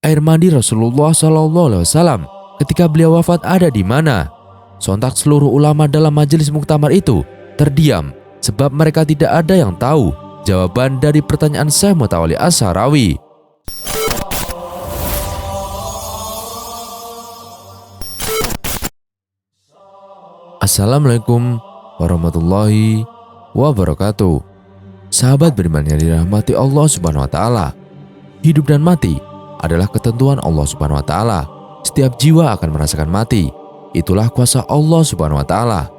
Air mandi Rasulullah SAW ketika beliau wafat ada di mana? Sontak seluruh ulama dalam majelis muktamar itu terdiam sebab mereka tidak ada yang tahu jawaban dari pertanyaan Syekh Mutawalli Asy'arawi. Assalamualaikum warahmatullahi wabarakatuh. Sahabat beriman yang dirahmati Allah Subhanahu wa taala. Hidup dan mati adalah ketentuan Allah Subhanahu wa taala. Setiap jiwa akan merasakan mati. Itulah kuasa Allah Subhanahu wa taala.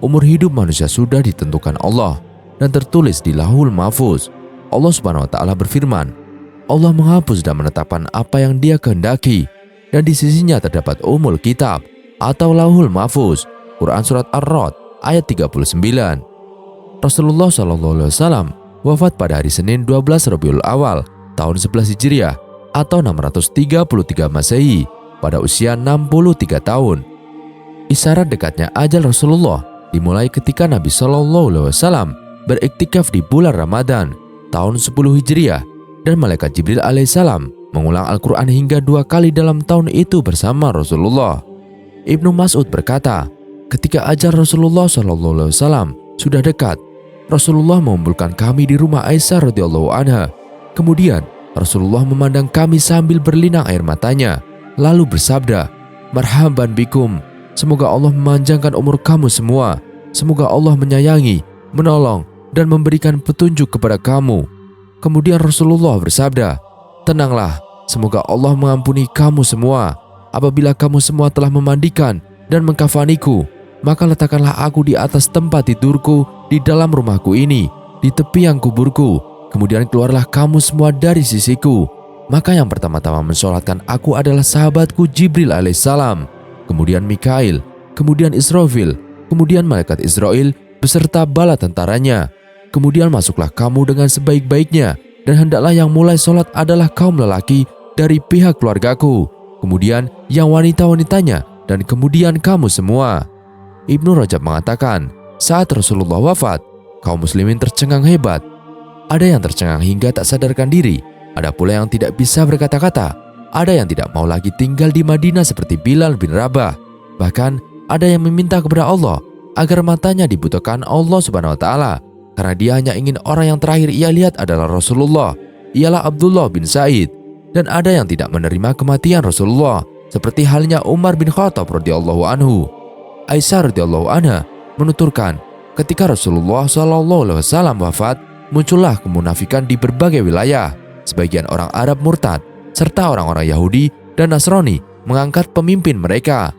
Umur hidup manusia sudah ditentukan Allah dan tertulis di Lauhul Mahfuz. Allah Subhanahu wa taala berfirman, Allah menghapus dan menetapkan apa yang Dia kehendaki, dan di sisinya terdapat Ummul Kitab atau Lauhul Mahfuz. Quran surat Ar-Ra'd ayat 39. Rasulullah SAW wafat pada hari Senin 12 Rabiul Awal tahun 11 Hijriah atau 633 Masehi pada usia 63 tahun. Isyarat dekatnya ajal Rasulullah dimulai ketika Nabi SAW beriktikaf di bulan Ramadan tahun 10 Hijriah dan malaikat Jibril alaihissalam mengulang Al-Quran hingga 2 kali dalam tahun itu bersama Rasulullah. Ibnu Mas'ud berkata, ketika ajal Rasulullah SAW sudah dekat, Rasulullah mengumpulkan kami di rumah Aisyah radhiyallahu anha. Kemudian Rasulullah memandang kami sambil berlinang air matanya, lalu bersabda, "Marhaban bikum, semoga Allah memanjangkan umur kamu semua. Semoga Allah menyayangi, menolong, dan memberikan petunjuk kepada kamu." Kemudian Rasulullah bersabda, "Tenanglah, semoga Allah mengampuni kamu semua. Apabila kamu semua telah memandikan dan mengkafaniku, maka letakkanlah aku di atas tempat tidurku di dalam rumahku ini, di tepi yang kuburku. Kemudian keluarlah kamu semua dari sisiku. Maka yang pertama-tama mensolatkan aku adalah sahabatku Jibril alaihissalam, kemudian Mikail, kemudian Israfil, kemudian malaikat Israel beserta bala tentaranya. Kemudian masuklah kamu dengan sebaik-baiknya, dan hendaklah yang mulai solat adalah kaum lelaki dari pihak keluargaku, kemudian yang wanita-wanitanya, dan kemudian kamu semua." Ibnu Rajab mengatakan, saat Rasulullah wafat, kaum muslimin tercengang hebat. Ada yang tercengang hingga tak sadarkan diri, ada pula yang tidak bisa berkata-kata, ada yang tidak mau lagi tinggal di Madinah seperti Bilal bin Rabah. Bahkan ada yang meminta kepada Allah agar matanya dibutuhkan Allah Subhanahu wa taala, karena dia hanya ingin orang yang terakhir ia lihat adalah Rasulullah, ialah Abdullah bin Sa'id. Dan ada yang tidak menerima kematian Rasulullah, seperti halnya Umar bin Khattab radhiyallahu anhu. Aisyah radhiyallahu anha menuturkan, ketika Rasulullah SAW wafat, muncullah kemunafikan di berbagai wilayah. Sebagian orang Arab murtad, serta orang-orang Yahudi dan Nasrani mengangkat pemimpin mereka.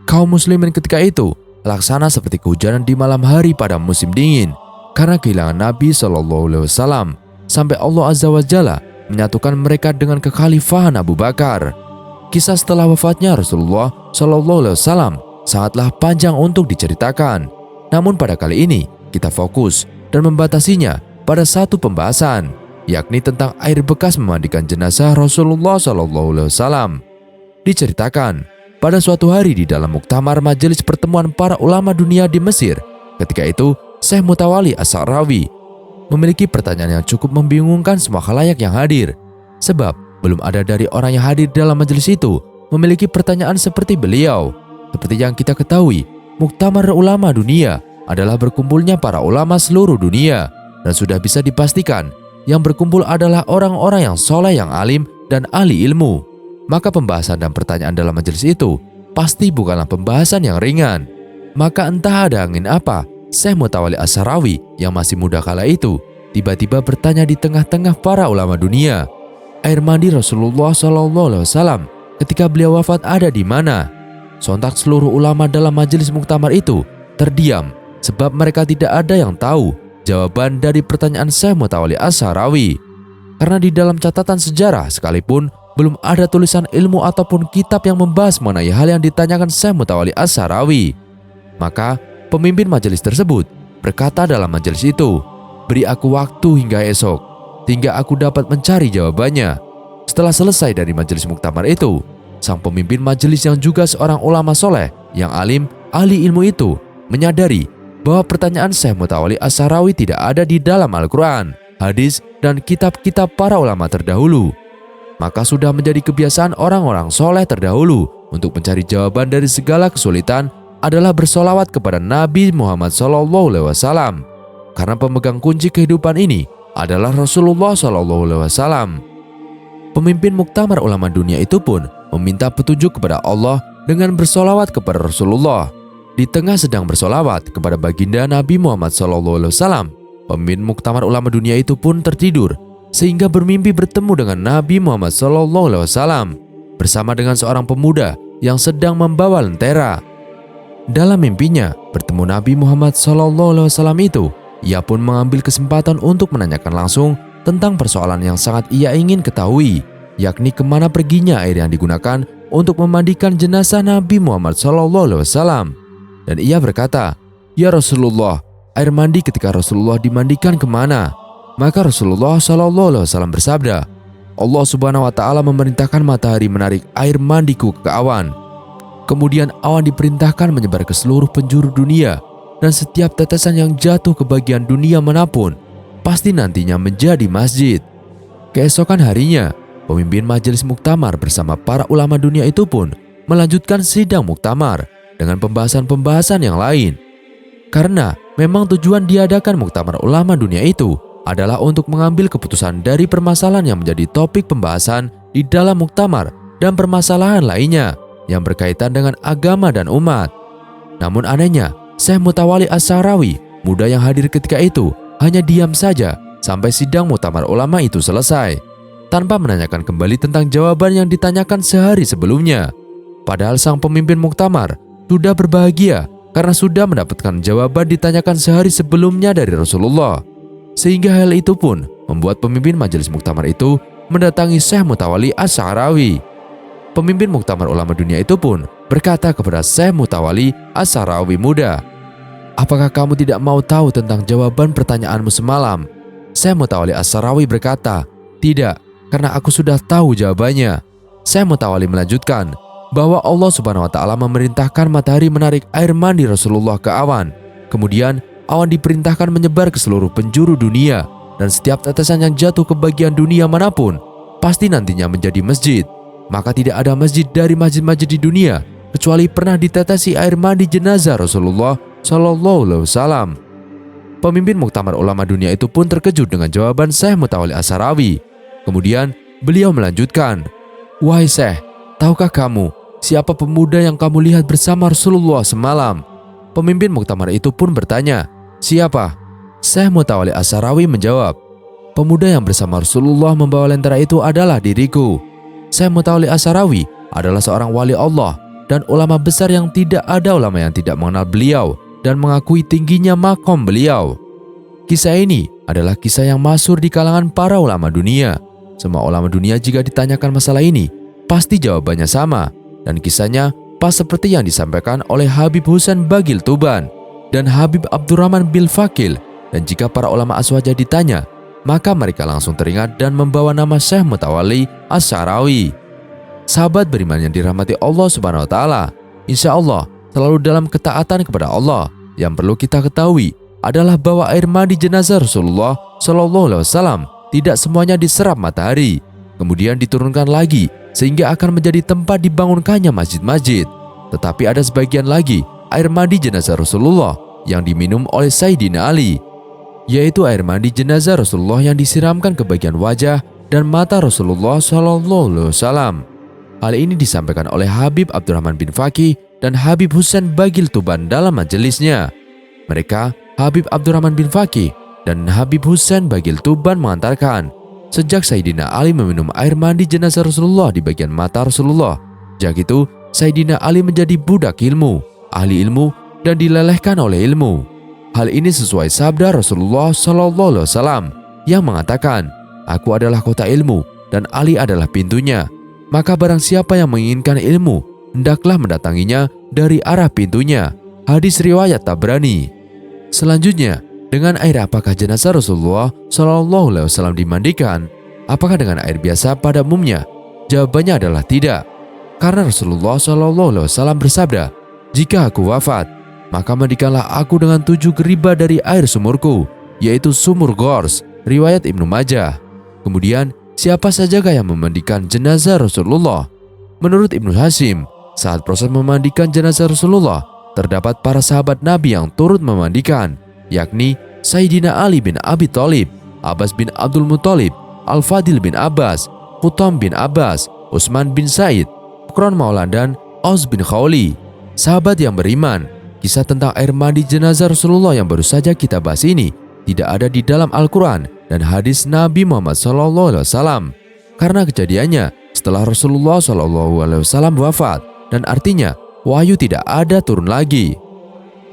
Kaum muslimin ketika itu laksana seperti kehujanan di malam hari pada musim dingin, karena kehilangan Nabi SAW, sampai Allah Azza wa Jalla menyatukan mereka dengan kekhalifahan Abu Bakar. Kisah setelah wafatnya Rasulullah SAW sangatlah panjang untuk diceritakan. Namun pada kali ini kita fokus dan membatasinya pada satu pembahasan, yakni tentang air bekas memandikan jenazah Rasulullah SAW. Diceritakan pada suatu hari di dalam muktamar majelis pertemuan para ulama dunia di Mesir, ketika itu Syekh Mutawalli Asy'arawi memiliki pertanyaan yang cukup membingungkan semua khalayak yang hadir, sebab belum ada dari orang yang hadir dalam majelis itu memiliki pertanyaan seperti beliau. Seperti yang kita ketahui, muktamar ulama dunia adalah berkumpulnya para ulama seluruh dunia, dan sudah bisa dipastikan yang berkumpul adalah orang-orang yang soleh, yang alim, dan ahli ilmu. Maka pembahasan dan pertanyaan dalam majelis itu pasti bukanlah pembahasan yang ringan. Maka entah ada angin apa, Syekh Mutawalli Asy'arawi yang masih muda kala itu tiba-tiba bertanya di tengah-tengah para ulama dunia, air mandi Rasulullah SAW ketika beliau wafat ada di mana? Sontak seluruh ulama dalam majelis muktamar itu terdiam sebab mereka tidak ada yang tahu jawaban dari pertanyaan Syekh Mutawalli Asy'arawi. Karena di dalam catatan sejarah sekalipun belum ada tulisan ilmu ataupun kitab yang membahas mengenai hal yang ditanyakan Syekh Mutawalli Asy'arawi. Maka pemimpin majelis tersebut berkata dalam majelis itu, "Beri aku waktu hingga esok, hingga aku dapat mencari jawabannya." Setelah selesai dari majelis muktamar itu, sang pemimpin majelis yang juga seorang ulama soleh yang alim, ahli ilmu itu menyadari bahwa pertanyaan Syekh Mutawalli Asy'arawi tidak ada di dalam Al-Quran, hadis, dan kitab-kitab para ulama terdahulu. maka sudah menjadi kebiasaan orang-orang soleh terdahulu untuk mencari jawaban dari segala kesulitan adalah bersolawat kepada Nabi Muhammad SAW. Karena pemegang kunci kehidupan ini adalah Rasulullah SAW. Pemimpin Muktamar Ulama Dunia itu pun meminta petunjuk kepada Allah dengan bersolawat kepada Rasulullah. Di tengah sedang bersolawat kepada baginda Nabi Muhammad SAW, pemimpin Muktamar Ulama Dunia itu pun tertidur sehingga bermimpi bertemu dengan Nabi Muhammad SAW bersama dengan seorang pemuda yang sedang membawa lentera. Dalam mimpinya bertemu Nabi Muhammad SAW itu, ia pun mengambil kesempatan untuk menanyakan langsung tentang persoalan yang sangat ia ingin ketahui, yakni kemana perginya air yang digunakan untuk memandikan jenazah Nabi Muhammad SAW. Dan ia berkata, "Ya Rasulullah, air mandi ketika Rasulullah dimandikan kemana?" Maka Rasulullah SAW bersabda, "Allah Subhanahu wa Ta'ala memerintahkan matahari menarik air mandiku ke awan. Kemudian awan diperintahkan menyebar ke seluruh penjuru dunia, dan setiap tetesan yang jatuh ke bagian dunia manapun pasti nantinya menjadi masjid." Keesokan harinya, pemimpin majelis muktamar bersama para ulama dunia itu pun melanjutkan sidang muktamar dengan pembahasan-pembahasan yang lain. Karena memang tujuan diadakan muktamar ulama dunia itu adalah untuk mengambil keputusan dari permasalahan yang menjadi topik pembahasan di dalam muktamar dan permasalahan lainnya yang berkaitan dengan agama dan umat. Namun anehnya, Syekh Mutawalli Asy'arawi, muda yang hadir ketika itu, hanya diam saja sampai sidang muktamar ulama itu selesai, tanpa menanyakan kembali tentang jawaban yang ditanyakan sehari sebelumnya. Padahal sang pemimpin muktamar sudah berbahagia karena sudah mendapatkan jawaban ditanyakan sehari sebelumnya dari Rasulullah. Sehingga hal itu pun membuat pemimpin majelis muktamar itu mendatangi Syekh Mutawalli Asy'arawi. Pemimpin muktamar ulama dunia itu pun berkata kepada Syekh Mutawalli Asy'arawi muda, "Apakah kamu tidak mau tahu tentang jawaban pertanyaanmu semalam?" Syekh Mutawalli Asy'arawi berkata, "Tidak, karena aku sudah tahu jawabannya." Syekh Mutawalli melanjutkan bahwa Allah Subhanahu wa Ta'ala memerintahkan matahari menarik air mandi Rasulullah ke awan. Kemudian awan diperintahkan menyebar ke seluruh penjuru dunia, dan setiap tetesan yang jatuh ke bagian dunia manapun pasti nantinya menjadi masjid. Maka tidak ada masjid dari masjid-masjid di dunia kecuali pernah ditetesi air mandi jenazah Rasulullah SAW. Pemimpin muktamar ulama dunia itu pun terkejut dengan jawaban Syekh Mutawalli Asy'arawi. Kemudian beliau melanjutkan, "Wahai Syekh, tahukah kamu siapa pemuda yang kamu lihat bersama Rasulullah semalam?" Pemimpin muktamar itu pun bertanya, "Siapa?" Syekh Mutawalli Asy'arawi menjawab, "Pemuda yang bersama Rasulullah membawa lentera itu adalah diriku." Syekh Mutawalli Asy'arawi adalah seorang wali Allah dan ulama besar yang tidak ada ulama yang tidak mengenal beliau dan mengakui tingginya makom beliau. Kisah ini adalah kisah yang masyhur di kalangan para ulama dunia. Semua ulama dunia jika ditanyakan masalah ini, pasti jawabannya sama, dan kisahnya pas seperti yang disampaikan oleh Habib Husain Bagil Tuban dan Habib Abdurrahman Bil Fakil. Dan jika para ulama aswaja ditanya, maka mereka langsung teringat dan membawa nama Syekh Mutawalli Asy'arawi. Sahabat beriman yang dirahmati Allah Subhanahu wa Ta'ala, insya Allah selalu dalam ketaatan kepada Allah. Yang perlu kita ketahui adalah bahwa air mandi jenazah Rasulullah SAW tidak semuanya diserap matahari, kemudian diturunkan lagi sehingga akan menjadi tempat dibangunkannya masjid-masjid. Tetapi ada sebagian lagi air mandi jenazah Rasulullah yang diminum oleh Sayyidina Ali, yaitu air mandi jenazah Rasulullah yang disiramkan ke bagian wajah dan mata Rasulullah SAW. Hal ini disampaikan oleh Habib Abdurrahman bin Fakih dan Habib Husain Bagil Tuban dalam majelisnya. Mereka, Habib Abdurrahman bin Fakih dan Habib Husain Bagil Tuban mengantarkan, sejak Sayyidina Ali meminum air mandi jenazah Rasulullah di bagian mata Rasulullah, sejak itu Sayyidina Ali menjadi budak ilmu, ahli ilmu, dan dilelehkan oleh ilmu. Hal ini sesuai sabda Rasulullah SAW yang mengatakan, "Aku adalah kota ilmu dan Ali adalah pintunya. Maka barang siapa yang menginginkan ilmu, hendaklah mendatanginya dari arah pintunya." Hadis riwayat Tabrani. Selanjutnya, dengan air apakah jenazah Rasulullah SAW dimandikan? Apakah dengan air biasa pada umumnya? Jawabannya adalah tidak. Karena Rasulullah SAW bersabda, "Jika aku wafat, maka mandikanlah aku dengan 7 geriba dari air sumurku, yaitu sumur Gors," riwayat Ibnu Majah. Kemudian siapa sajakah yang memandikan jenazah Rasulullah? Menurut Ibnu Hashim, saat proses memandikan jenazah Rasulullah, terdapat para sahabat Nabi yang turut memandikan, yakni Sayyidina Ali bin Abi Thalib, Abbas bin Abdul Muthalib, Al-Fadil bin Abbas, Qutham bin Abbas, Utsman bin Said, Ukron Maulan, dan Aus bin Khawli. Sahabat yang beriman, kisah tentang air mandi jenazah Rasulullah yang baru saja kita bahas ini tidak ada di dalam Al-Quran dan hadis Nabi Muhammad SAW. Karena kejadiannya setelah Rasulullah SAW wafat, dan artinya wahyu tidak ada turun lagi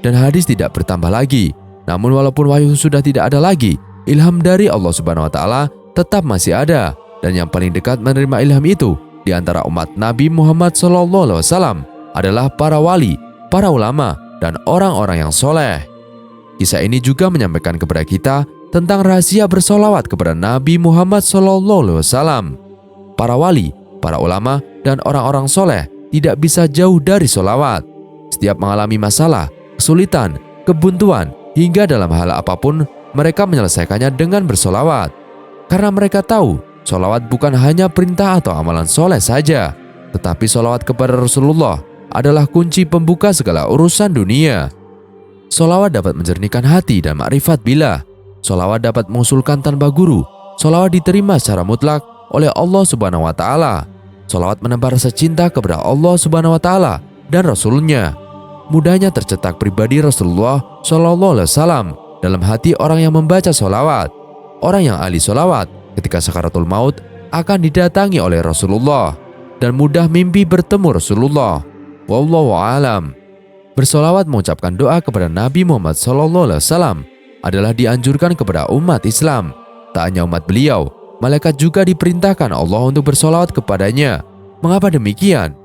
dan hadis tidak bertambah lagi. Namun walaupun wahyu sudah tidak ada lagi, ilham dari Allah Subhanahu wa Ta'ala tetap masih ada, dan yang paling dekat menerima ilham itu di antara umat Nabi Muhammad SAW adalah para wali, para ulama, dan orang-orang yang soleh. Kisah ini juga menyampaikan kepada kita tentang rahasia bersolawat kepada Nabi Muhammad SAW. Para wali, para ulama, dan orang-orang soleh tidak bisa jauh dari solawat. Setiap mengalami masalah, kesulitan, kebuntuan, hingga dalam hal apapun, mereka menyelesaikannya dengan bersolawat. Karena mereka tahu, solawat bukan hanya perintah atau amalan soleh saja, tetapi solawat kepada Rasulullah adalah kunci pembuka segala urusan dunia. Solawat dapat menjernihkan hati dan makrifat billah. Solawat dapat mengusulkan tanpa guru. Solawat diterima secara mutlak oleh Allah Subhanahu wa Ta'ala. Solawat menambah rasa cinta kepada Allah Subhanahu wa Ta'ala dan Rasulnya. Mudahnya tercetak pribadi Rasulullah SAW dalam hati orang yang membaca solawat. Orang yang ahli solawat ketika sakaratul maut akan didatangi oleh Rasulullah dan mudah mimpi bertemu Rasulullah. Wallahu a'lam. Bersolawat mengucapkan doa kepada Nabi Muhammad SAW adalah dianjurkan kepada umat Islam. Tak hanya umat beliau, malaikat juga diperintahkan Allah untuk bersolawat kepadanya. Mengapa demikian?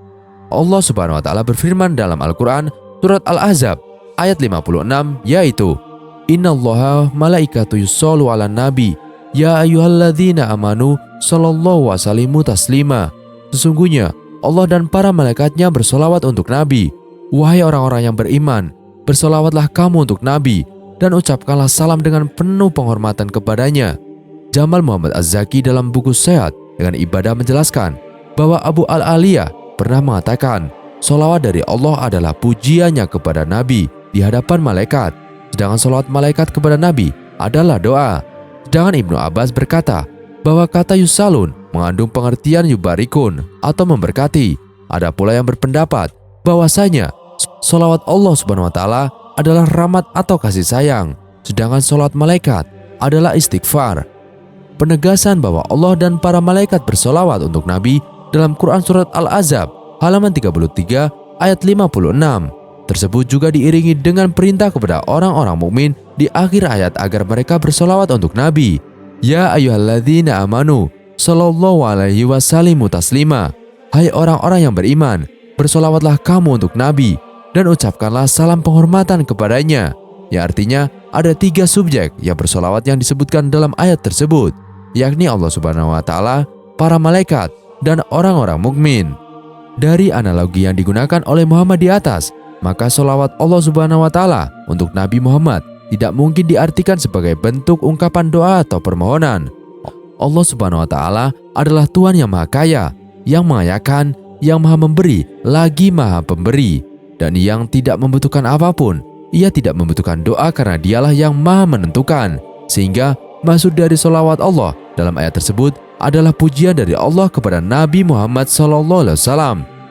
Allah Subhanahu wa Ta'ala berfirman dalam Al-Quran surat Al-Ahzab ayat 56, yaitu Innallaha malaikatu yushollu ala nabi ya ayyuhalladzina amanu sallallahu wasallimu taslima. Sesungguhnya Allah dan para malaikatnya bersolawat untuk Nabi. Wahai orang-orang yang beriman, bersolawatlah kamu untuk Nabi dan ucapkanlah salam dengan penuh penghormatan kepadanya. Jamal Muhammad Az-Zaki dalam buku Sehat dengan Ibadah menjelaskan bahwa Abu Al-Aliyah pernah mengatakan, solawat dari Allah adalah pujiannya kepada Nabi di hadapan malaikat, sedangkan solawat malaikat kepada Nabi adalah doa. Sedangkan Ibnu Abbas berkata bahwa kata yusalun mengandung pengertian yubarikun atau memberkati. Ada pula yang berpendapat bahwasanya solawat Allah Subhanahu wa Ta'ala adalah rahmat atau kasih sayang, sedangkan solawat malaikat adalah istighfar. Penegasan bahwa Allah dan para malaikat bersolawat untuk Nabi dalam Quran surat Al-Ahzab halaman 33 ayat 56 tersebut juga diiringi dengan perintah kepada orang-orang mukmin di akhir ayat agar mereka bersolawat untuk Nabi. Ya ayyuhalladzina amanu sallallahu alaihi wasallimu taslima. Hai orang-orang yang beriman, bersolawatlah kamu untuk Nabi dan ucapkanlah salam penghormatan kepadanya. Ya, artinya ada 3 subjek yang bersolawat yang disebutkan dalam ayat tersebut, yakni Allah Subhanahu wa Ta'ala, para malaikat, dan orang-orang mukmin. Dari analogi yang digunakan oleh Muhammad di atas, maka solawat Allah Subhanahu wa Ta'ala untuk Nabi Muhammad tidak mungkin diartikan sebagai bentuk ungkapan doa atau permohonan. Allah Subhanahu wa Ta'ala adalah Tuhan yang Maha Kaya, yang mengayakan, yang Maha Memberi, lagi Maha Pemberi, dan yang tidak membutuhkan apapun. Ia tidak membutuhkan doa karena dialah yang Maha menentukan. Sehingga maksud dari solawat Allah dalam ayat tersebut adalah pujian dari Allah kepada Nabi Muhammad SAW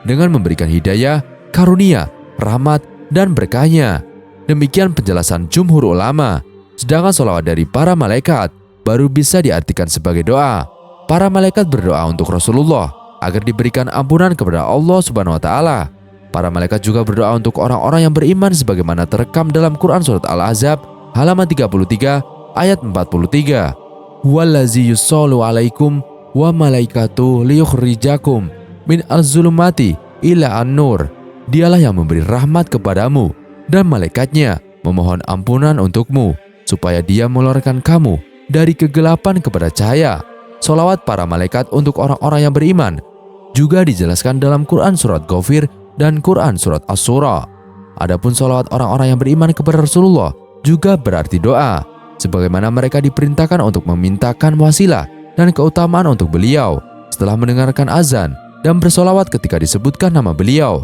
dengan memberikan hidayah, karunia, rahmat, dan berkahnya. Demikian penjelasan jumhur ulama. Sedangkan solawat dari para malaikat baru bisa diartikan sebagai doa. Para malaikat berdoa untuk Rasulullah agar diberikan ampunan kepada Allah Subhanahu wa Ta'ala. Para malaikat juga berdoa untuk orang-orang yang beriman sebagaimana terekam dalam Quran surat Al-Ahzab halaman 33 ayat 43. Wallazi yusallu alaikum wa malaikatu liyukhrijakum min az-zulumati ila an-nur. Dialah yang memberi rahmat kepadamu dan malaikatnya memohon ampunan untukmu supaya dia mengeluarkan kamu dari kegelapan kepada cahaya. Solawat para malaikat untuk orang-orang yang beriman juga dijelaskan dalam Quran surat Ghafir dan Quran surat Asy-Syura. Adapun solawat orang-orang yang beriman kepada Rasulullah juga berarti doa, sebagaimana mereka diperintahkan untuk memintakan wasilah dan keutamaan untuk beliau setelah mendengarkan azan dan bersolawat ketika disebutkan nama beliau.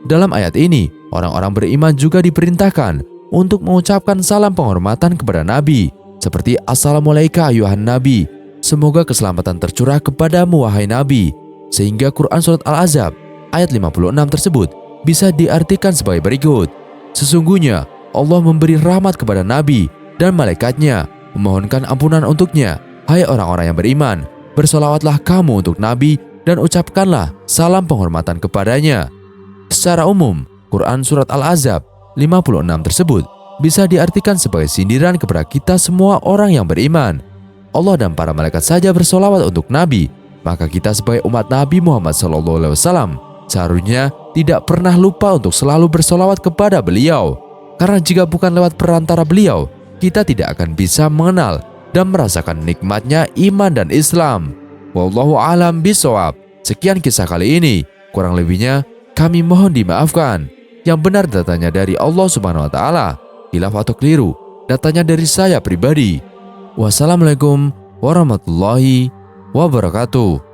Dalam ayat ini, orang-orang beriman juga diperintahkan untuk mengucapkan salam penghormatan kepada Nabi, seperti Assalamualaikum ayuhan Nabi, semoga keselamatan tercurah kepadamu wahai Nabi, sehingga Quran Surat Al-Ahzab ayat 56 tersebut bisa diartikan sebagai berikut. Sesungguhnya Allah memberi rahmat kepada Nabi dan malaikatnya, memohonkan ampunan untuknya. Hai orang-orang yang beriman, bersolawatlah kamu untuk Nabi dan ucapkanlah salam penghormatan kepadanya. Secara umum, Quran Surat Al-Ahzab 56 tersebut bisa diartikan sebagai sindiran kepada kita semua orang yang beriman. Allah dan para malaikat saja bersolawat untuk Nabi, maka kita sebagai umat Nabi Muhammad SAW seharusnya tidak pernah lupa untuk selalu bersolawat kepada beliau. Karena jika bukan lewat perantara beliau, kita tidak akan bisa mengenal dan merasakan nikmatnya iman dan Islam. Wallahu a'lam bishawab. Sekian kisah kali ini, kurang lebihnya kami mohon dimaafkan. Yang benar datanya dari Allah Subhanahu wa taala, khilaf atau keliru datanya dari saya pribadi. Wassalamualaikum warahmatullahi wabarakatuh.